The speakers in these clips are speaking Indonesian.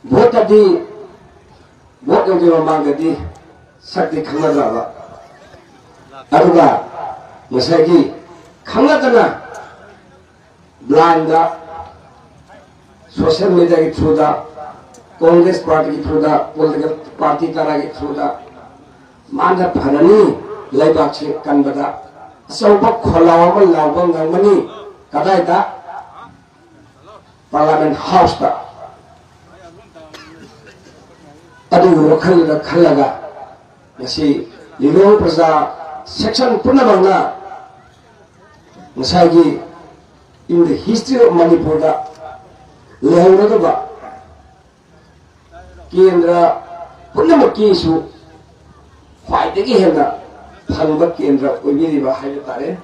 vote tadi vote yang dimang tadi sakti khangna aduga masagi khangna kana blind da social media ki through da Congress party ki through da political party tara ki through da manda phanani laibak che kanbada asauba kholawa ma lawba ngangmani kadai da parliament house da adu wakhal da khalaga yasi lilo praja section punamangna masagi in the history of Manipur da lehauraba kendra punamaki su khwaidagi hena phangba kendra oibiriba haiba tare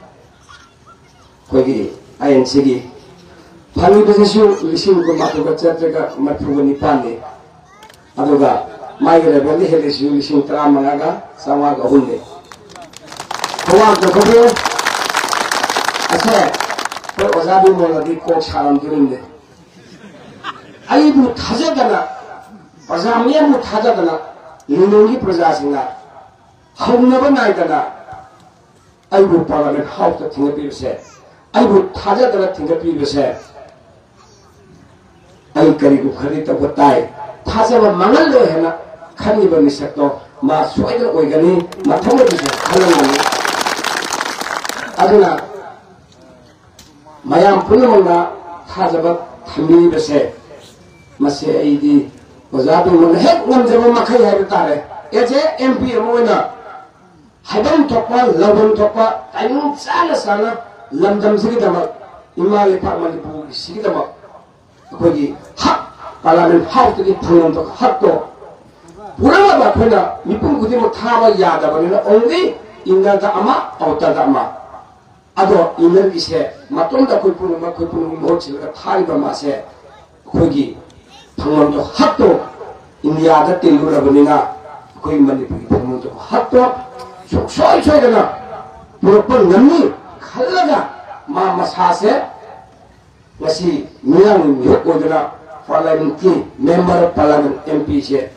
koigi INC gi phangi basesu lising ko matuga chatraga mathuga nipane aduga maiga level helesu lising 35 ga sama ga hunde kowa ko ko ase ko ozabi moladi ko charam durinde aibu thajadana प्रजामियम थाजदना लिनोंगी प्रजा सिंगा हौनबा नायदना आइबु parliament house ता थिंगा पिबसे आइबु थाजदना थिंगा पिबसे आई करिगु खरि त बताय थाजबा मंगल लो हेना खनिबा मिसक्तो मा सोयद ओइगनी मथम दिसे खलंगनी अदुना मयाम पुनमंगा थाजबा थमिबसे मसे आइदी Ozabi mun hek ngam jaba makai hai betare eje MP moina habam thokpa labam thokpa tainung sala sala lamdam sigi dama imale parmali bu sigi dama kogi hak parliament house ki phunam to hak to purama ba phena nipum gudi mo thaba yada banina only inga da ama auta da ama ado iner ki se matom da koi punum mo chila thai ba ma se kogi phangam to hatto India da tilu rabunina koi Manipur phangam to hatto soy dana purapal ngamni khallaga ma masa se ngasi miyang yok odana parliament ki member of parliament MP se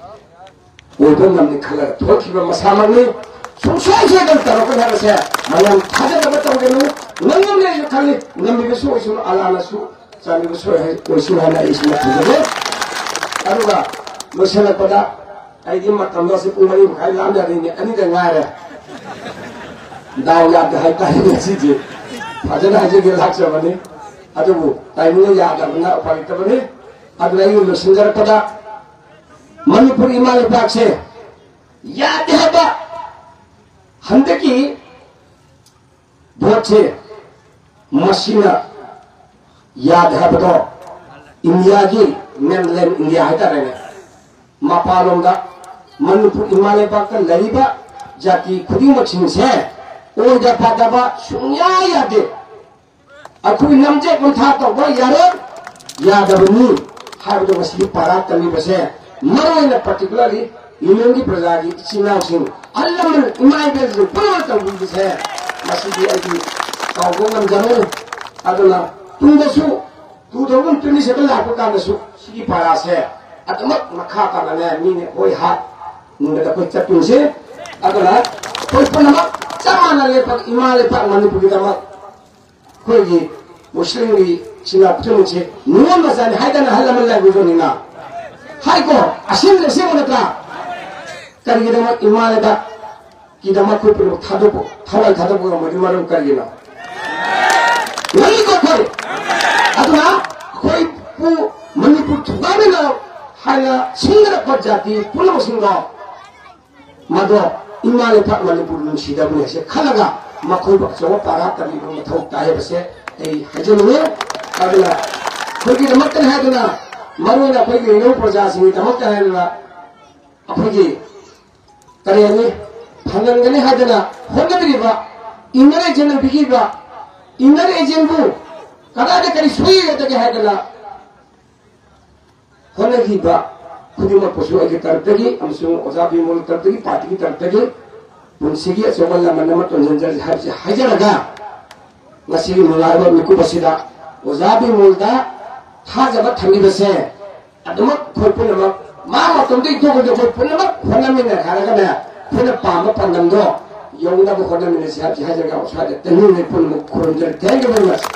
odon ngamni khallaga thokiba masamani soy dana taroko hara se mayam thaja da batawgenu ngamne yo khali ngambi besu isu ala su sami besu oisu hana isma thugale aruga Masalah pada ini matang dosi umai bukai lamda ini da ngare daw ya da hai tai ni siji phajana aje ge laksa bani adu bu tai ni ya da na upari ta bani adu ai lu singar pada Manipur imale pakse ya de ba handaki boche masina ya de ba do India gi mainland India hai ta rene Mapalonda Manipur imale pakka lariba jati khudimak singse oida padaba sunya yade akui namje kontha to ba yaro yadabni habdo masi parat tali base maroina particularly ilongi prajagi chinaw sing allaman imai bezu purata buse masidi ai tawgongam jamu aduna tundasu 2027 lakho kanasu sigi parase Atamak makha kana mini hoi hat nunda da pecah tunse adalah koi penamak sama lepak ima lepak Manipur kita mak koi di muslim di Singapura tunse nuan masani hai dana halaman lagi bujoni na hai ko asin lesi mana ta kari kita mak ima lepak kita mak koi perlu thadap ko mari marum kari na lagi ko koi adalah koi pu Manipur thugame na hanya singgah kerjati pulau singgah, mado imale pak Manipur nunsi dah punya se khalaga makoi bakso para tadi rumah thok tahe bese hajar ni adalah pergi tempat terhad na maru na pergi ino perja sini tempat terhad na pergi karya ni hangan gani hadana honda beri ba ingare jenar bigi ba ingare jenbu kada ada kari sui kata ke hadana होने की बात खुद में पशु के तरतगी हमसुं ओजाबी मोल तरतगी पार्टी की तरतगी उनसे की सोमल मनमत जंजर हर से हजरगा ngasi mulai miku basida ozabi mulda था जब थंगी बसे ꯑꯗꯨꯃꯛ ꯑꯩꯈꯣꯏ ꯄꯨꯝꯅꯃꯛ ꯃꯥ ꯃꯇꯣꯝꯗ ꯏꯊꯣꯛꯈ꯭ꯔꯗꯤ ꯑꯩꯈꯣꯏ ꯄꯨꯝꯅꯃꯛ ꯍꯣꯠꯅꯃꯤꯟꯅ ꯍꯥꯏꯔꯒꯅꯦ ꯑꯩꯈꯣꯏꯅ ꯄꯥꯝꯕ ꯄꯥꯟꯗꯝꯗꯣ ꯌꯧꯅꯕ ꯍꯣꯠꯅꯃꯤꯟꯅꯁꯤ ꯍꯥꯏꯕꯁꯤ ꯍꯥꯏꯖꯔꯒ ꯁ꯭ꯋꯥꯏꯗ ꯇꯦꯟꯃꯤꯟꯅ ꯄꯨꯝꯅꯃꯛ ꯈꯨꯔꯨꯝꯖꯔꯤ ꯊꯦꯡꯛ ꯌꯨ ꯚꯦꯔꯤ ꯃꯆ